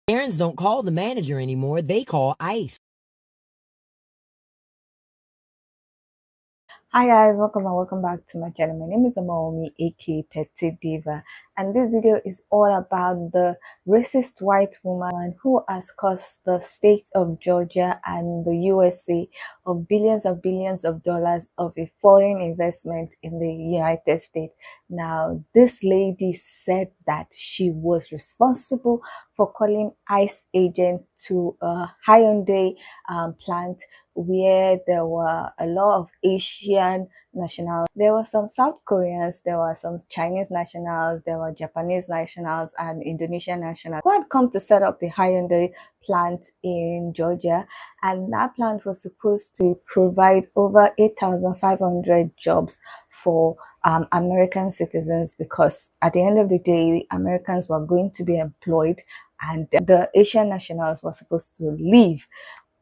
Parents don't call the manager anymore, they call ICE. Hi guys, welcome and welcome back to my channel. My name is Amaomi, aka Petite Diva, and this video is all about the racist white woman who has cost the state of Georgia and the USA of billions of dollars of a foreign investment in the United States. Now, this lady said that she was responsible for calling ICE agent to a Hyundai plant where there were a lot of Asian nationals. There were some South Koreans, there were some Chinese nationals, there were Japanese nationals, and Indonesian nationals who had come to set up the Hyundai plant in Georgia. And that plant was supposed to provide over 8,500 jobs for American citizens, because at the end of the day, Americans were going to be employed and the Asian nationals were supposed to leave.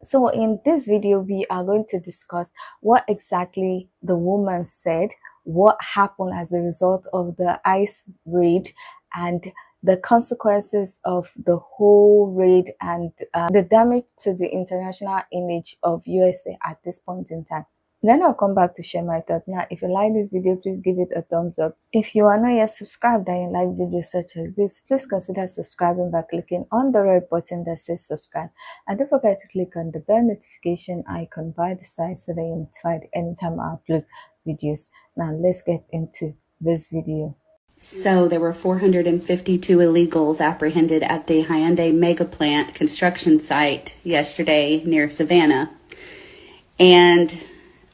So in this video, we are going to discuss what exactly the woman said, what happened as a result of the ICE raid, and the consequences of the whole raid, and the damage to the international image of USA at this point in time. Then I'll come back to share my thoughts. Now, if you like this video, please give it a thumbs up. If you are not yet subscribed and you like videos such as this, please consider subscribing by clicking on the red button that says subscribe. And don't forget to click on the bell notification icon by the side so that you're notified anytime I upload videos. Now, let's get into this video. So there were 452 illegals apprehended at the Hyundai mega plant construction site yesterday near Savannah. And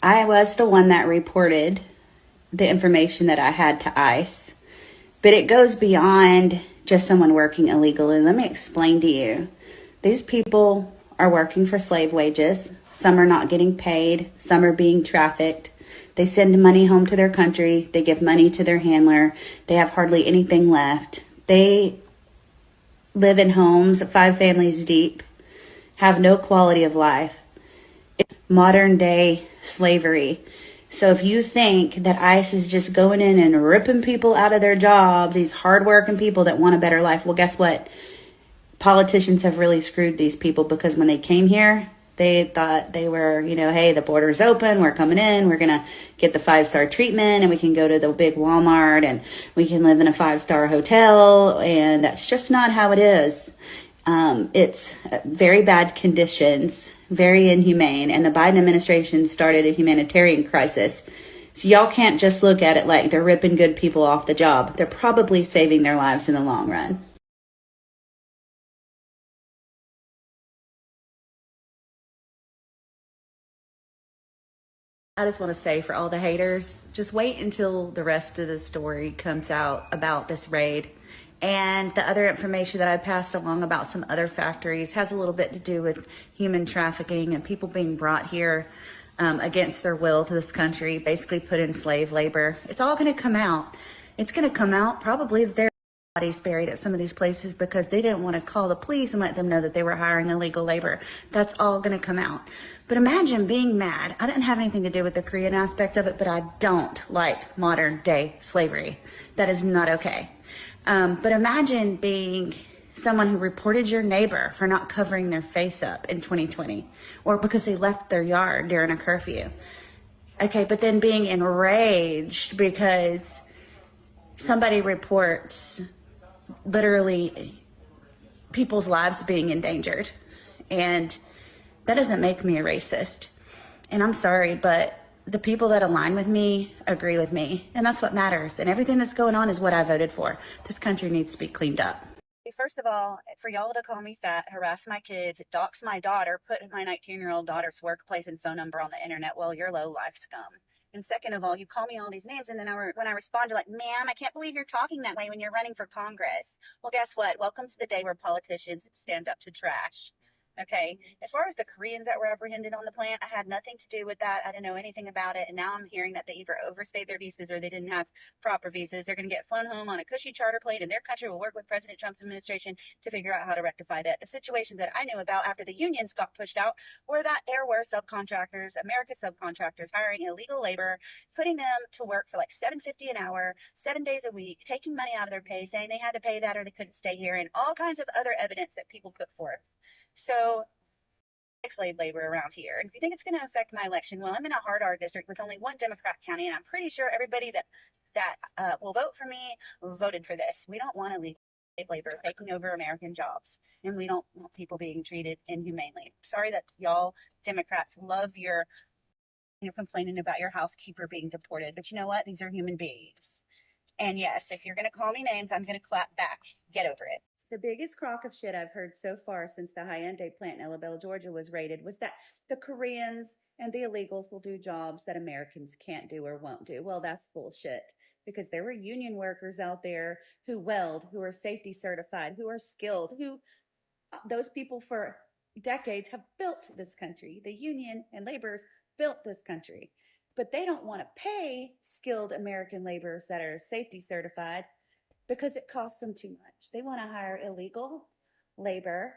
I was the one that reported the information that I had to ICE. But it goes beyond just someone working illegally. Let me explain to you. These people are working for slave wages. Some are not getting paid. Some are being trafficked. They send money home to their country. They give money to their handler. They have hardly anything left. They live in homes 5 families deep, have no quality of life. It's modern day slavery. So if you think that ICE is just going in and ripping people out of their jobs, these hardworking people that want a better life, well, guess what? Politicians have really screwed these people, because when they came here, they thought they were, hey, the border's open, we're coming in, we're going to get the 5-star treatment, and we can go to the big Walmart, and we can live in a 5-star hotel, and that's just not how it is. It's very bad conditions, very inhumane, and the Biden administration started a humanitarian crisis. So y'all can't just look at it like they're ripping good people off the job. They're probably saving their lives in the long run. I just want to say, for all the haters, just wait until the rest of the story comes out about this raid. And the other information that I passed along about some other factories has a little bit to do with human trafficking and people being brought here against their will to this country, basically put in slave labor. It's all going to come out. It's going to come out probably their bodies buried at some of these places because they didn't want to call the police and let them know that they were hiring illegal labor. That's all going to come out. But imagine being mad. I didn't have anything to do with the Korean aspect of it, but I don't like modern day slavery. That is not okay. But imagine being someone who reported your neighbor for not covering their face up in 2020, or because they left their yard during a curfew. Okay, but then being enraged because somebody reports literally people's lives being endangered. And that doesn't make me a racist. And I'm sorry, but the people that align with me agree with me. And that's what matters. And everything that's going on is what I voted for. This country needs to be cleaned up. First of all, for y'all to call me fat, harass my kids, dox my daughter, put my 19-year-old daughter's workplace and phone number on the internet, well, you're low-life scum. And second of all, you call me all these names, and then when I respond, you're like, ma'am, I can't believe you're talking that way when you're running for Congress. Well, guess what? Welcome to the day where politicians stand up to trash. Okay. As far as the Koreans that were apprehended on the plant, I had nothing to do with that. I didn't know anything about it. And now I'm hearing that they either overstayed their visas or they didn't have proper visas. They're going to get flown home on a cushy charter plane, and their country will work with President Trump's administration to figure out how to rectify that. The situation that I knew about after the unions got pushed out were that there were subcontractors, American subcontractors, hiring illegal labor, putting them to work for like $7.50 an hour, 7 days a week, taking money out of their pay, saying they had to pay that or they couldn't stay here, and all kinds of other evidence that people put forth. So slave labor around here. And if you think it's going to affect my election, well, I'm in a hard R district with only one Democrat county, and I'm pretty sure everybody that will vote for me voted for this. We don't want illegal slave labor taking over American jobs, and we don't want people being treated inhumanely. Sorry that y'all Democrats love you're complaining about your housekeeper being deported, but you know what? These are human beings. And yes, if you're going to call me names, I'm going to clap back. Get over it. The biggest crock of shit I've heard so far since the Hyundai plant in Ellaville, Georgia was raided was that the Koreans and the illegals will do jobs that Americans can't do or won't do. Well, that's bullshit, because there were union workers out there who weld, who are safety certified, who are skilled, who those people for decades have built this country. The union and laborers built this country, but they don't want to pay skilled American laborers that are safety certified because it costs them too much. They want to hire illegal labor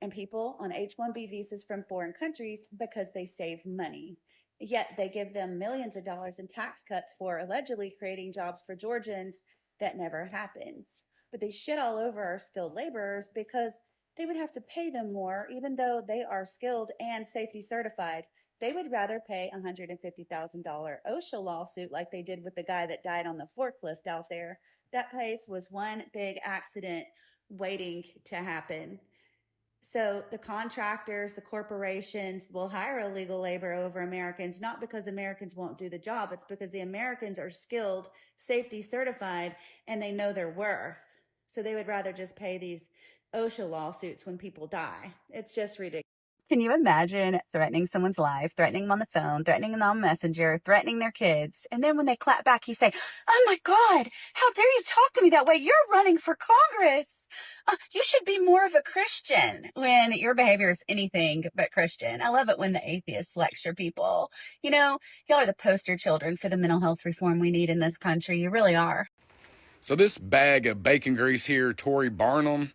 and people on H-1B visas from foreign countries because they save money. Yet they give them millions of dollars in tax cuts for allegedly creating jobs for Georgians that never happens. But they shit all over our skilled laborers because they would have to pay them more, even though they are skilled and safety certified. They would rather pay a $150,000 OSHA lawsuit like they did with the guy that died on the forklift out there. That place was one big accident waiting to happen. So the contractors, the corporations will hire illegal labor over Americans, not because Americans won't do the job. It's because the Americans are skilled, safety certified, and they know their worth. So they would rather just pay these OSHA lawsuits when people die. It's just ridiculous. Can you imagine threatening someone's life, threatening them on the phone, threatening them on Messenger, threatening their kids, and then when they clap back, you say, "Oh my God, how dare you talk to me that way? You're running for Congress. You should be more of a Christian," when your behavior is anything but Christian. I love it when the atheists lecture people. You know, y'all are the poster children for the mental health reform we need in this country. You really are. So this bag of bacon grease here, Tory Barnum,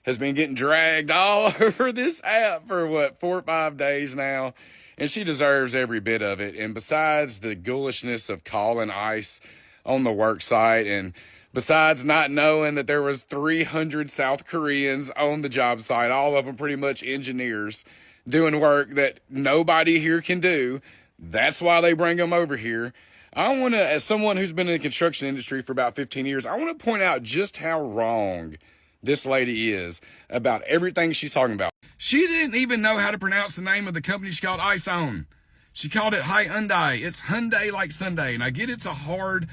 has been getting dragged all over this app for 4 or 5 days now, and she deserves every bit of it. And besides the ghoulishness of calling ICE on the work site, and besides not knowing that there was 300 South Koreans on the job site, all of them pretty much engineers doing work that nobody here can do, that's why they bring them over here. I want to, as someone who's been in the construction industry for about 15 years, I want to point out just how wrong this lady is about everything she's talking about. She didn't even know how to pronounce the name of the company she called ICE on. She called it Hyundai. It's Hyundai like Sunday. And I get it's a hard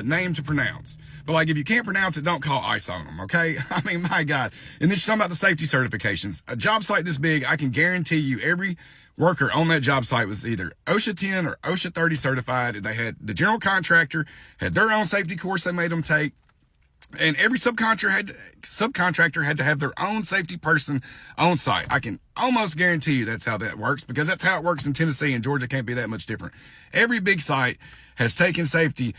name to pronounce. But like, if you can't pronounce it, don't call ICE on them, okay? I mean, my God. And then she's talking about the safety certifications. A job site this big, I can guarantee you every worker on that job site was either OSHA 10 or OSHA 30 certified. They had, the general contractor had their own safety course they made them take. And every subcontractor had to have their own safety person on site. I can almost guarantee you that's how that works, because that's how it works in Tennessee, and Georgia can't be that much different. Every big site has taken safety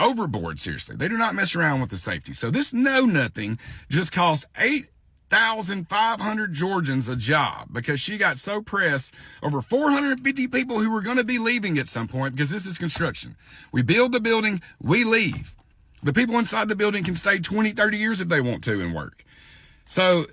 overboard, seriously. They do not mess around with the safety. So this know-nothing just cost 8,500 Georgians a job because she got so pressed over 450 people who were going to be leaving at some point, because this is construction. We build the building, we leave. The people inside the building can stay 20, 30 years if they want to and work. So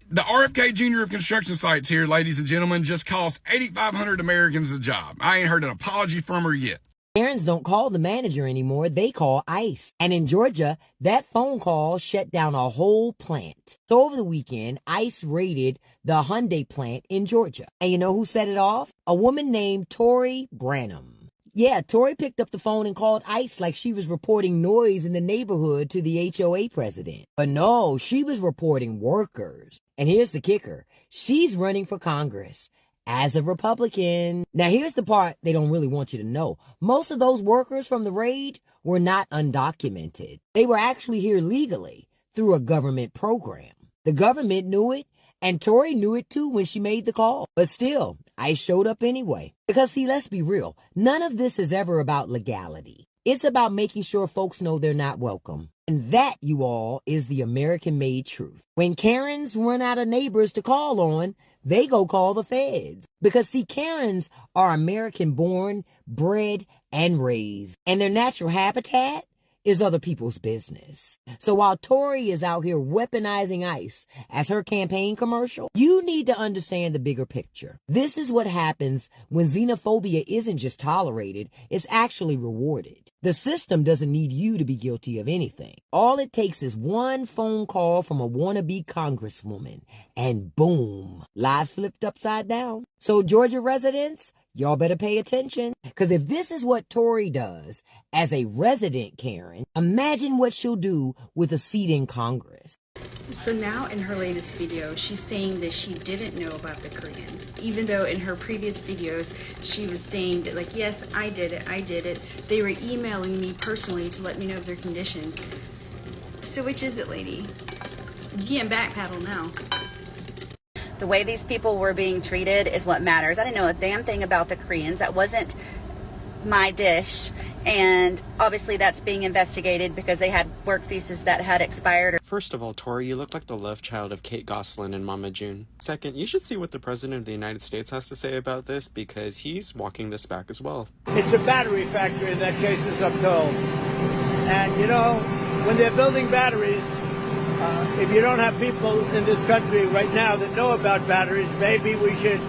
the RFK Jr. of construction sites here, ladies and gentlemen, just cost 8,500 Americans a job. I ain't heard an apology from her yet. Parents don't call the manager anymore. They call ICE. And in Georgia, that phone call shut down a whole plant. So over the weekend, ICE raided the Hyundai plant in Georgia. And you know who set it off? A woman named Tory Branham. Yeah, Tory picked up the phone and called ICE like she was reporting noise in the neighborhood to the HOA president. But no, she was reporting workers. And here's the kicker. She's running for Congress as a Republican. Now, here's the part they don't really want you to know. Most of those workers from the raid were not undocumented. They were actually here legally through a government program. The government knew it, And Tori knew it too when she made the call. But still, ICE showed up anyway. Because see, let's be real, none of this is ever about legality. It's about making sure folks know they're not welcome. And that, you all, is the American-made truth. When Karens run out of neighbors to call on, they go call the feds. Because see, Karens are American-born, bred, and raised. And their natural habitat is other people's business. So while Tori is out here weaponizing ICE as her campaign commercial, you need to understand the bigger picture. This is what happens when xenophobia isn't just tolerated, it's actually rewarded. The system doesn't need you to be guilty of anything. All it takes is one phone call from a wannabe congresswoman, and boom, lives flipped upside down. So Georgia residents, y'all better pay attention, because if this is what Tori does as a resident Karen, imagine what she'll do with a seat in Congress. So now in her latest video, she's saying that she didn't know about the Koreans, even though in her previous videos, she was saying that, like, yes, I did it. They were emailing me personally to let me know of their conditions. So which is it, lady? You can't backpedal now. The way these people were being treated is what matters. I didn't know a damn thing about the Koreans. That wasn't my dish. And obviously that's being investigated because they had work visas that had expired. First of all, Tori, you look like the love child of Kate Gosselin and Mama June. Second, you should see what the President of the United States has to say about this, because he's walking this back as well. It's a battery factory in that case, as I'm told. And, you know, when they're building batteries, if you don't have people in this country right now that know about batteries, maybe we should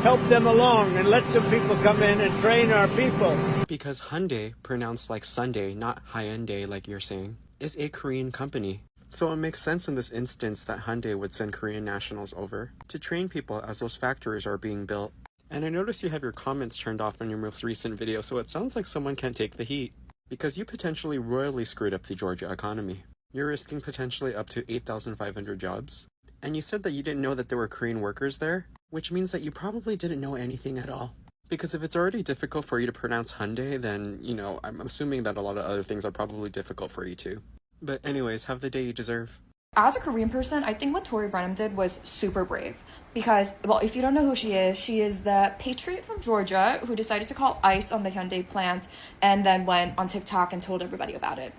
help them along and let some people come in and train our people. Because Hyundai, pronounced like Sunday, not Hyundai like you're saying, is a Korean company. So it makes sense in this instance that Hyundai would send Korean nationals over to train people as those factories are being built. And I notice you have your comments turned off on your most recent video, so it sounds like someone can't take the heat. Because you potentially royally screwed up the Georgia economy. You're risking potentially up to 8,500 jobs. And you said that you didn't know that there were Korean workers there, which means that you probably didn't know anything at all. Because if it's already difficult for you to pronounce Hyundai, then, you know, I'm assuming that a lot of other things are probably difficult for you too. But anyways, have the day you deserve. As a Korean person, I think what Tori Brennan did was super brave. Because, well, if you don't know who she is the patriot from Georgia who decided to call ICE on the Hyundai plant and then went on TikTok and told everybody about it.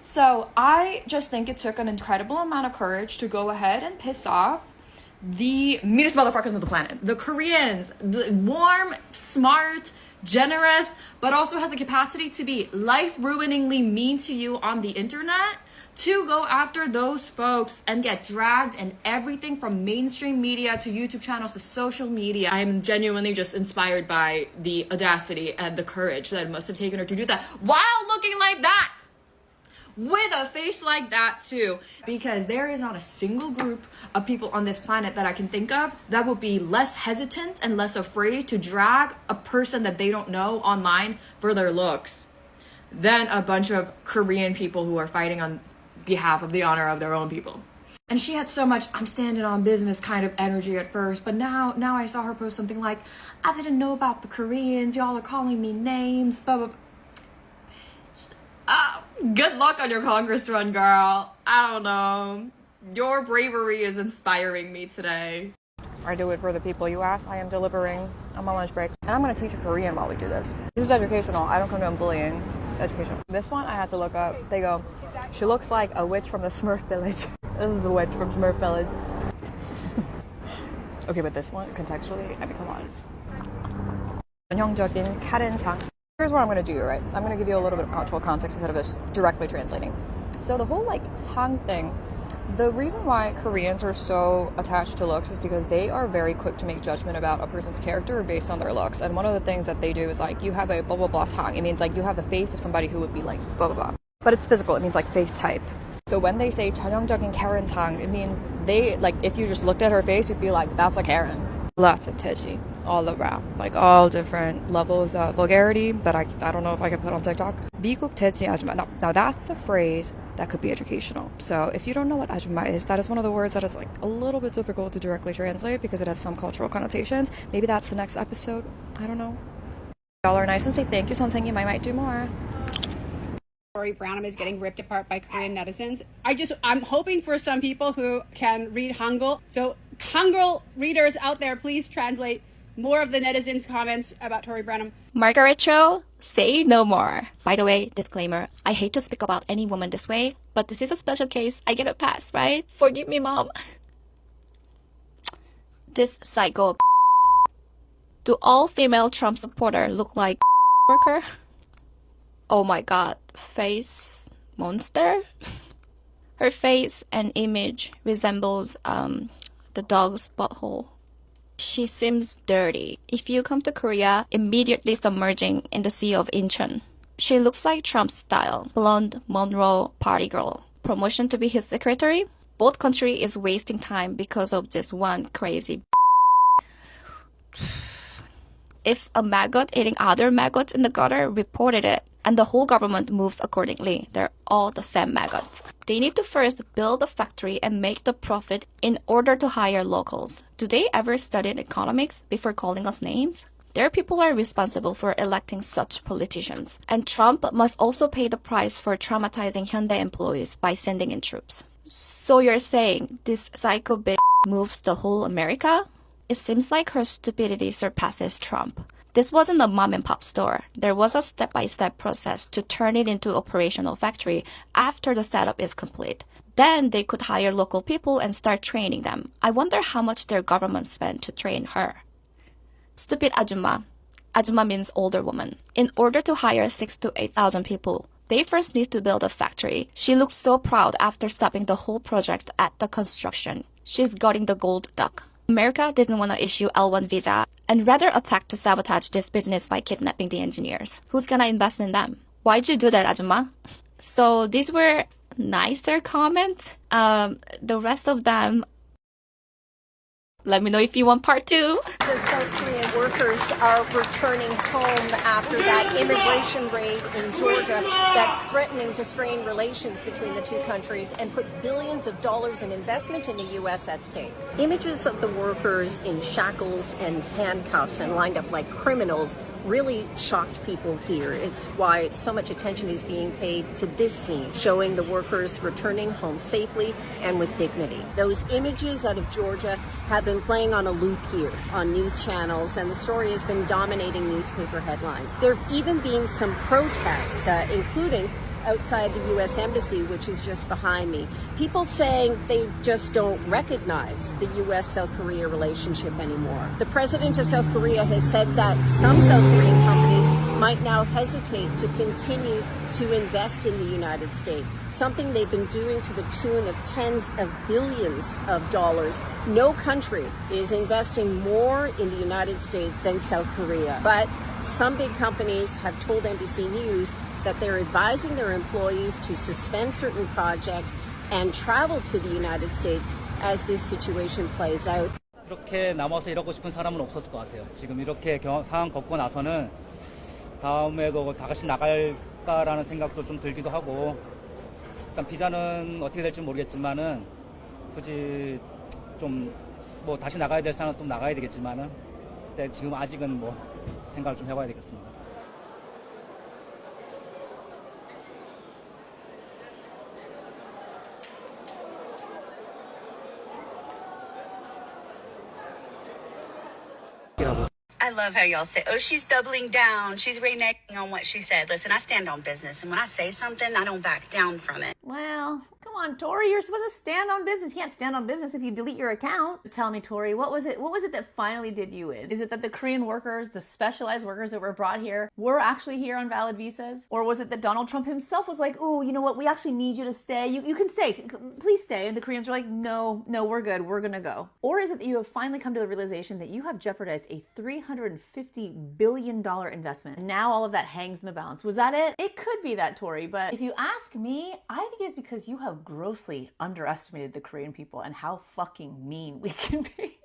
So I just think it took an incredible amount of courage to go ahead and piss off the meanest motherfuckers on the planet. The Koreans, the warm, smart, generous, but also has the capacity to be life-ruiningly mean to you on the internet, to go after those folks and get dragged in everything from mainstream media to YouTube channels to social media. I'm genuinely just inspired by the audacity and the courage that it must have taken her to do that while looking like that. With a face like that too, because there is not a single group of people on this planet that I can think of that would be less hesitant and less afraid to drag a person that they don't know online for their looks than a bunch of Korean people who are fighting on behalf of the honor of their own people. And she had so much I'm standing on business kind of energy at first, but now I saw her post something like, I didn't know about the Koreans, y'all are calling me names, blah blah. Good luck on your Congress run, girl. I don't know. Your bravery is inspiring me today. I do it for the people you ask. I am delivering on my lunch break. And I'm going to teach you Korean while we do this. This is educational. I don't condone bullying. Educational. This one I had to look up. They go, she looks like a witch from the Smurf Village. This is the witch from Smurf Village. Okay, but this one, contextually, I mean, come on. 전형적인 카렌상. Here's what I'm going to do, right? I'm going to give you a little bit of cultural context instead of just directly translating. So the whole, sang thing, the reason why Koreans are so attached to looks is because they are very quick to make judgment about a person's character based on their looks. And one of the things that they do is, you have a blah, blah, blah sang. It means, you have the face of somebody who would be, blah, blah, blah. But it's physical. It means, face type. So when they say 전형적인 Karen sang, it means they, if you just looked at her face, you'd be like, that's a Karen. Lots of tedgy all around, all different levels of vulgarity, but I don't know if I can put on TikTok. 미국 돼지 아줌마. Now that's a phrase that could be educational. So if you don't know what 아줌마 is, that is one of the words that is a little bit difficult to directly translate because it has some cultural connotations. Maybe that's the next episode. I don't know. Y'all are nice and say thank you, 선생님. I might do more. Tori Brownham is getting ripped apart by Korean netizens. I'm hoping for some people who can read Hangul. So Hangul readers out there, please translate more of the netizens' comments about Tory Branham. Margaret Cho, say no more. By the way, disclaimer, I hate to speak about any woman this way, but this is a special case. I get a pass, right? Forgive me, mom. This psycho. Do all female Trump supporters look like worker? Oh my god, face monster? Her face and image resembles the dog's butthole. She seems dirty. If you come to Korea, immediately submerging in the sea of Incheon. She looks like Trump's style, blonde Monroe party girl. Promotion to be his secretary? Both country is wasting time because of this one crazy. If a maggot eating other maggots in the gutter reported it, and the whole government moves accordingly, they're all the same maggots. They need to first build a factory and make the profit in order to hire locals. Do they ever study economics before calling us names? Their people are responsible for electing such politicians. And Trump must also pay the price for traumatizing Hyundai employees by sending in troops. So you're saying this psycho bitch moves the whole America? It seems like her stupidity surpasses Trump. This wasn't a mom and pop store. There was a step-by-step process to turn it into operational factory after the setup is complete. Then they could hire local people and start training them. I wonder how much their government spent to train her. Stupid ajumma. Ajumma means older woman. In order to hire 6,000 to 8,000 people, they first need to build a factory. She looks so proud after stopping the whole project at the construction. She's guarding the gold duck. America didn't want to issue L1 visa and rather attacked to sabotage this business by kidnapping the engineers. Who's gonna invest in them? Why'd you do that, Ajumma? So these were nicer comments. The rest of them, let me know if you want part 2. The South Korean workers are returning home after that immigration raid in Georgia that's threatening to strain relations between the two countries and put billions of dollars in investment in the U.S. at stake. Images of the workers in shackles and handcuffs and lined up like criminals really shocked people here. It's why so much attention is being paid to this scene, showing the workers returning home safely and with dignity. Those images out of Georgia have been playing on a loop here on news channels, and the story has been dominating newspaper headlines. There have even been some protests, including outside the U.S. Embassy, which is just behind me. People saying they just don't recognize the U.S.-South Korea relationship anymore. The president of South Korea has said that some South Korean companies might now hesitate to continue to invest in the United States, something they've been doing to the tune of tens of billions of dollars. No country is investing more in the United States than South Korea. But some big companies have told NBC News that they're advising their employees to suspend certain projects and travel to the United States as this situation plays out. 이렇게 남아서 이러고 싶은 사람은 없었을 것 같아요. 지금 이렇게 상황 겪고 나서는 다음에도 다 같이 나갈까라는 생각도 좀 들기도 하고, 일단 비자는 어떻게 될지 모르겠지만은 굳이 좀 뭐 다시 나가야 될 사람은 또 나가야 되겠지만은 지금 아직은 뭐 생각을 좀 해봐야 되겠습니다. I love how y'all say, oh, she's doubling down. She's reneging on what she said. Listen, I stand on business, and when I say something, I don't back down from it. Well, come on, Tori, you're supposed to stand on business. You can't stand on business if you delete your account. Tell me, Tori, what was it that finally did you in? Is it that the Korean workers, the specialized workers that were brought here, were actually here on valid visas? Or was it that Donald Trump himself was like, oh, you know what, we actually need you to stay. You can stay, please stay. And the Koreans were like, no, we're good, we're gonna go. Or is it that you have finally come to the realization that you have jeopardized a $350 billion investment? And now all of that hangs in the balance. Was that it? It could be that, Tori, but if you ask me, I think it's because you have grossly underestimated the Korean people and how fucking mean we can be.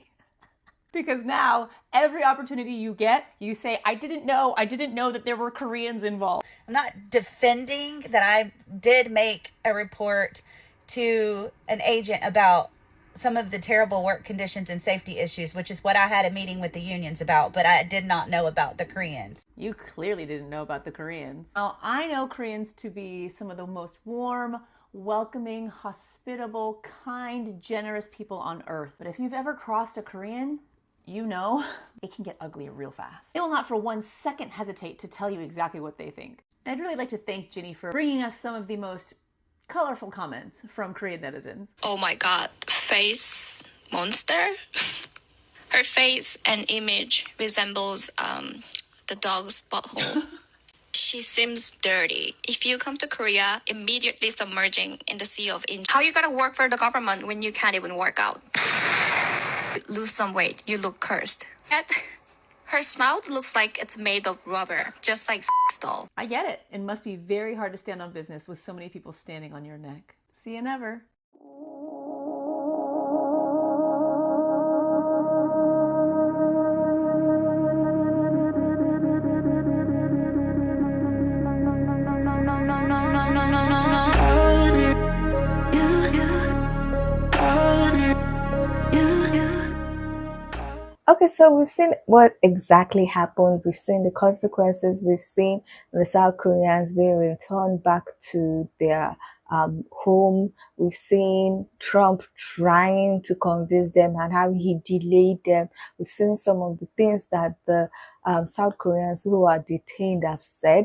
Because now, every opportunity you get, you say, I didn't know that there were Koreans involved. I'm not defending that I did make a report to an agent about some of the terrible work conditions and safety issues, which is what I had a meeting with the unions about, but I did not know about the Koreans. You clearly didn't know about the Koreans. Now, I know Koreans to be some of the most warm, welcoming, hospitable, kind, generous people on earth. But if you've ever crossed a Korean, you know it can get ugly real fast. They will not for 1 second hesitate to tell you exactly what they think. And I'd really like to thank Ginny for bringing us some of the most colorful comments from Korean netizens. Oh my god, face monster? Her face and image resembles the dog's butthole. She seems dirty. If you come to Korea, immediately submerging in the sea of injustice. How you gonna work for the government when you can't even work out? Lose some weight, you look cursed. Yet, her snout looks like it's made of rubber, just like doll. I get it. It must be very hard to stand on business with so many people standing on your neck. See you never. Okay, so we've seen what exactly happened. We've seen the consequences. We've seen the South Koreans being returned back to their home. We've seen Trump trying to convince them and how he delayed them. We've seen some of the things that the South Koreans who are detained have said.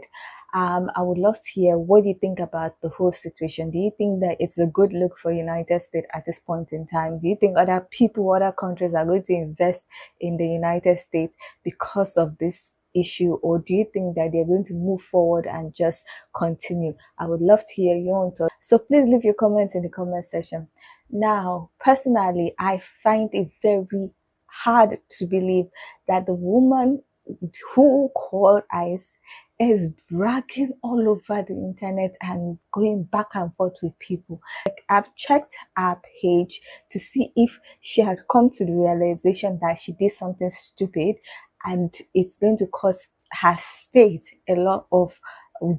I would love to hear what do you think about the whole situation. Do you think that it's a good look for United States at this point in time? Do you think other people, other countries are going to invest in the United States because of this issue, or do you think that they're going to move forward and just continue? I would love to hear your own thoughts. So please leave your comments in the comment section. Now, personally, I find it very hard to believe that the woman who called ICE is bragging all over the internet and going back and forth with people. Like, I've checked her page to see if she had come to the realization that she did something stupid and it's going to cost her state a lot of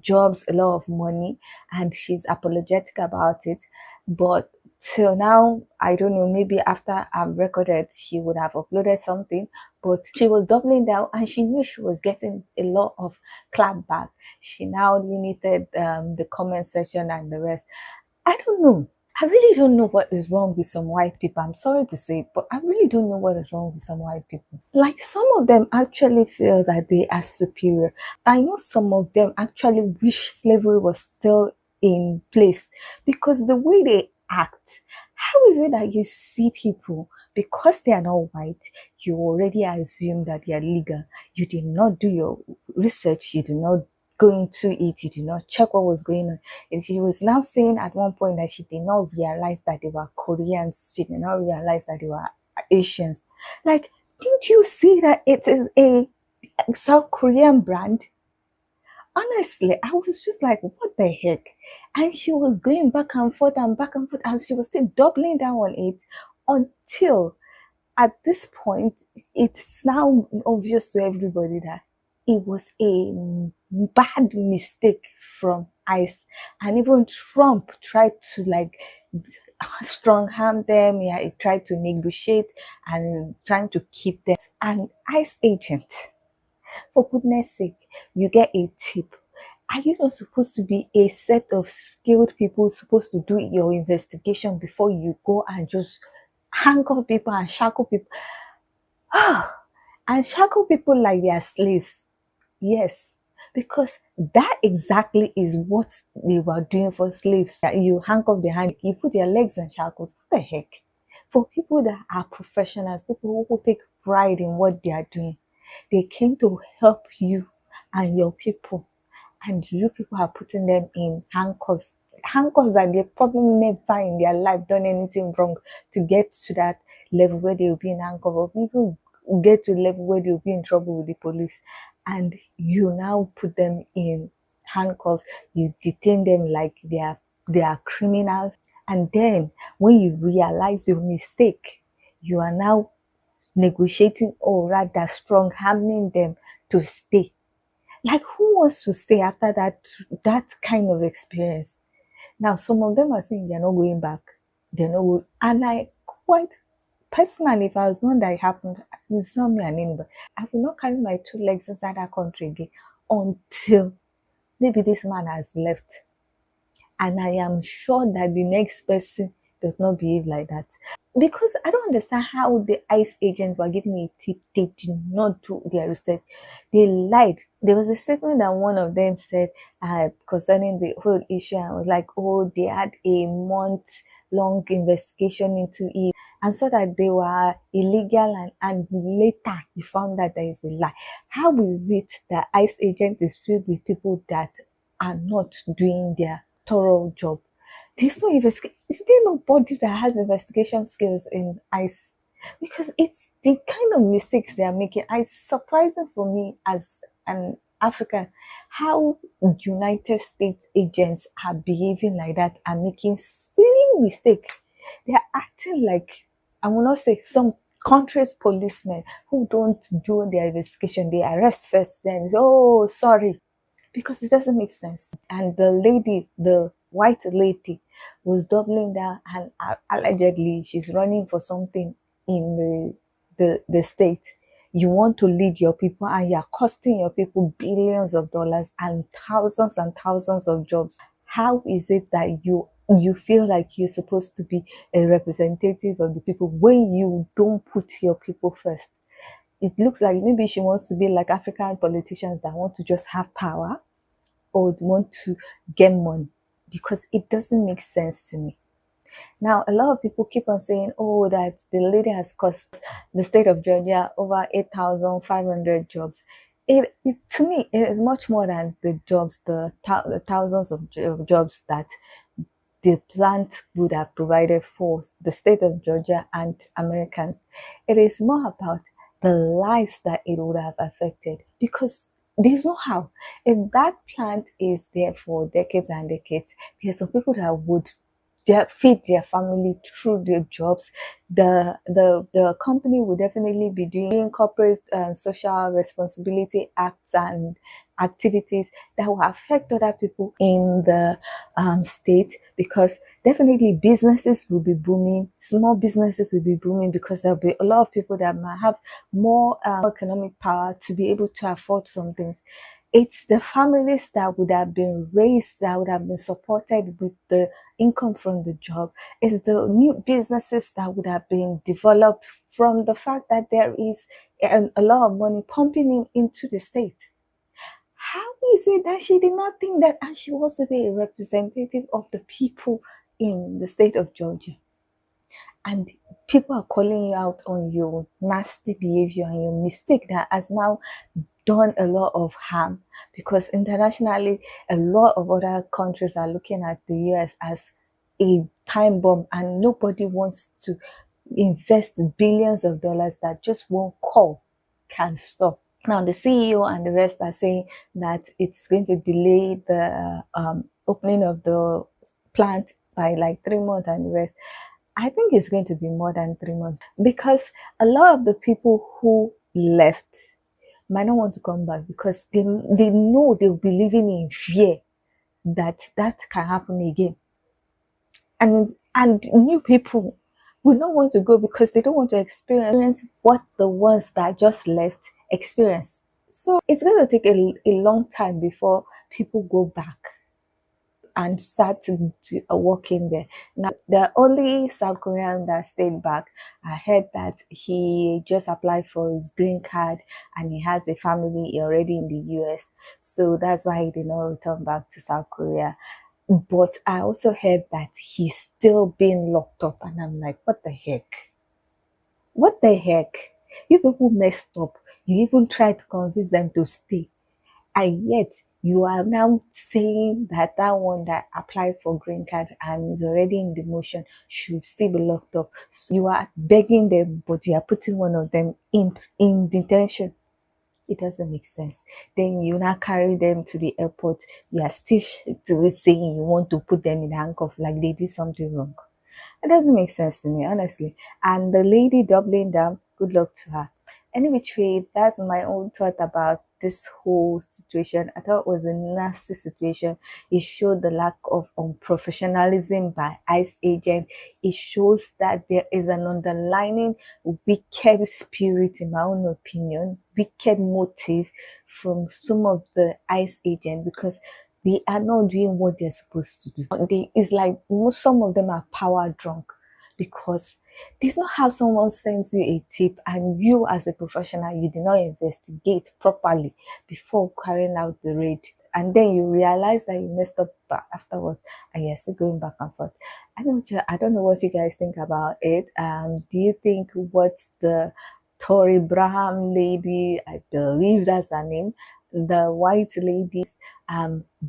jobs, a lot of money, and she's apologetic about it. But till now, I don't know, maybe after I've recorded, she would have uploaded something, but she was doubling down and she knew she was getting a lot of clap back. She now limited the comment section and the rest. I don't know. I really don't know what is wrong with some white people. I'm sorry to say, but I really don't know what is wrong with some white people. Like, some of them actually feel that they are superior. I know some of them actually wish slavery was still in place because the way they act. How is it that you see people, because they are not white, you already assume that they are legal? You did not do your research, you did not go into it, you did not check what was going on. And she was now saying at one point that she did not realize that they were Koreans, she did not realize that they were Asians. Like, didn't you see that it is a South Korean brand? Honestly, I was just like, what the heck? And she was going back and forth and back and forth, and she was still doubling down on it until at this point, it's now obvious to everybody that it was a bad mistake from ICE. And even Trump tried to like strong arm them. Yeah, he tried to negotiate and trying to keep them. And ICE agent, for goodness sake, you get a tip. Are you not supposed to be a set of skilled people supposed to do your investigation before you go and just handcuff people and shackle people? And shackle people like they are slaves. Yes, because that exactly is what they were doing for slaves. You handcuff their hand, you put their legs in shackles. What the heck? For people that are professionals, people who take pride in what they are doing, they came to help you and your people, and you people are putting them in handcuffs. Handcuffs that they probably never in their life done anything wrong to get to that level where they'll be in handcuffs, or even get to a level where they'll be in trouble with the police. And you now put them in handcuffs, you detain them like they are criminals. And then when you realize your mistake, you are now negotiating, or rather strong harming them to stay. Like, who wants to stay after that kind of experience? Now, some of them are saying they're not going back. They're not going, and I quite personally, if I was one that happened, it's not me and anybody. I will not carry my two legs inside that country again until maybe this man has left. And I am sure that the next person does not behave like that. Because I don't understand how the ICE agents were giving a tip. They did not do their research. They lied. There was a statement that one of them said concerning the whole issue. I was like, oh, they had a month-long investigation into it, and so that they were illegal, and later you found that there is a lie. How is it that ICE agent is filled with people that are not doing their thorough job? There's no investigation. Is there nobody that has investigation skills in ICE? Because it's the kind of mistakes they are making. It's surprising for me as an African how United States agents are behaving like that and making silly mistakes. They are acting like, I will not say some countries' policemen who don't do their investigation. They arrest first, then, oh, sorry, because it doesn't make sense. And the lady, the white lady, was doubling down, and allegedly she's running for something in the state. You want to lead your people, and you're costing your people billions of dollars and thousands of jobs. How is it that you feel like you're supposed to be a representative of the people when you don't put your people first? It looks like maybe she wants to be like African politicians that want to just have power or want to get money, because it doesn't make sense to me. Now, a lot of people keep on saying, oh, that the lady has cost the state of Georgia over 8,500 jobs. To me, it is much more than the jobs, the thousands of jobs that the plant would have provided for the state of Georgia and Americans. It is more about the lives that it would have affected, because there's no how. If that plant is there for decades and decades, there's some people that would feed their family through their jobs. The company will definitely be doing corporate social responsibility acts and activities that will affect other people in the state, because definitely businesses will be booming, small businesses will be booming, because there'll be a lot of people that might have more economic power to be able to afford some things. It's the families that would have been raised, that would have been supported with the income from the job. It's the new businesses that would have been developed from the fact that there is a lot of money pumping into the state. How is it that she did not think that she was to be a representative of the people in the state of Georgia? And people are calling you out on your nasty behavior and your mistake that has now done a lot of harm, because internationally a lot of other countries are looking at the US as a time bomb, and nobody wants to invest billions of dollars that just one call can stop. Now the CEO and the rest are saying that it's going to delay the opening of the plant by like 3 months and the rest. I think it's going to be more than 3 months, because a lot of the people who left might not want to come back, because they know they'll be living in fear that can happen again. And new people will not want to go because they don't want to experience what the ones that just left experienced. So it's going to take a long time before people go back and start to work in there. Now, the only South Korean that stayed back, I heard that he just applied for his green card and he has a family already in the US. So that's why he did not return back to South Korea. But I also heard that he's still being locked up, and I'm like, what the heck? What the heck? You people messed up. You even tried to convince them to stay. And yet, you are now saying that one that applied for green card and is already in the motion should still be locked up. So you are begging them, but you are putting one of them in detention. It doesn't make sense. Then you now carry them to the airport. You are still saying you want to put them in handcuff like they did something wrong. It doesn't make sense to me, honestly. And the lady doubling down, good luck to her. Any which way, that's my own thought about this whole situation. I thought it was a nasty situation. It showed the lack of unprofessionalism by ICE agents. It shows that there is an underlying wicked spirit, in my own opinion, wicked motive from some of the ICE agents, because they are not doing what they're supposed to do. It's like some of them are power drunk, because it's not how someone sends you a tip and you as a professional, you did not investigate properly before carrying out the raid, and then you realize that you messed up afterwards and you're still going back and forth. I don't know what you guys think about it. Do you think what the Tory Braham lady, I believe that's her name, the white lady,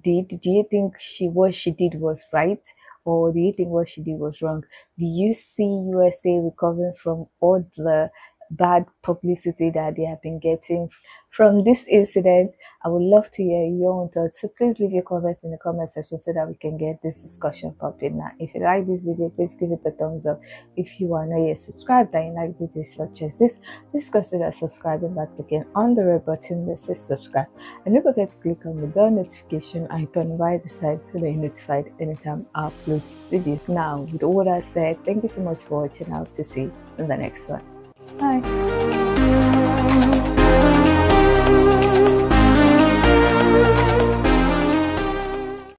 do you think what she did was right, or do you think what she did was wrong? Do you see USA recovering from all the bad publicity that they have been getting from this incident? I would love to hear your own thoughts, so please leave your comments in the comment section so that we can get this discussion popping. Now, if you like this video, please give it a thumbs up. If you are not yet subscribed and you like videos such as this, please consider subscribing by clicking on the red button that says subscribe, and don't forget to click on the bell notification icon right the side so that you're notified anytime I upload videos. Now, with all that said, thank you so much for watching. I hope to see you in the next one. Bye.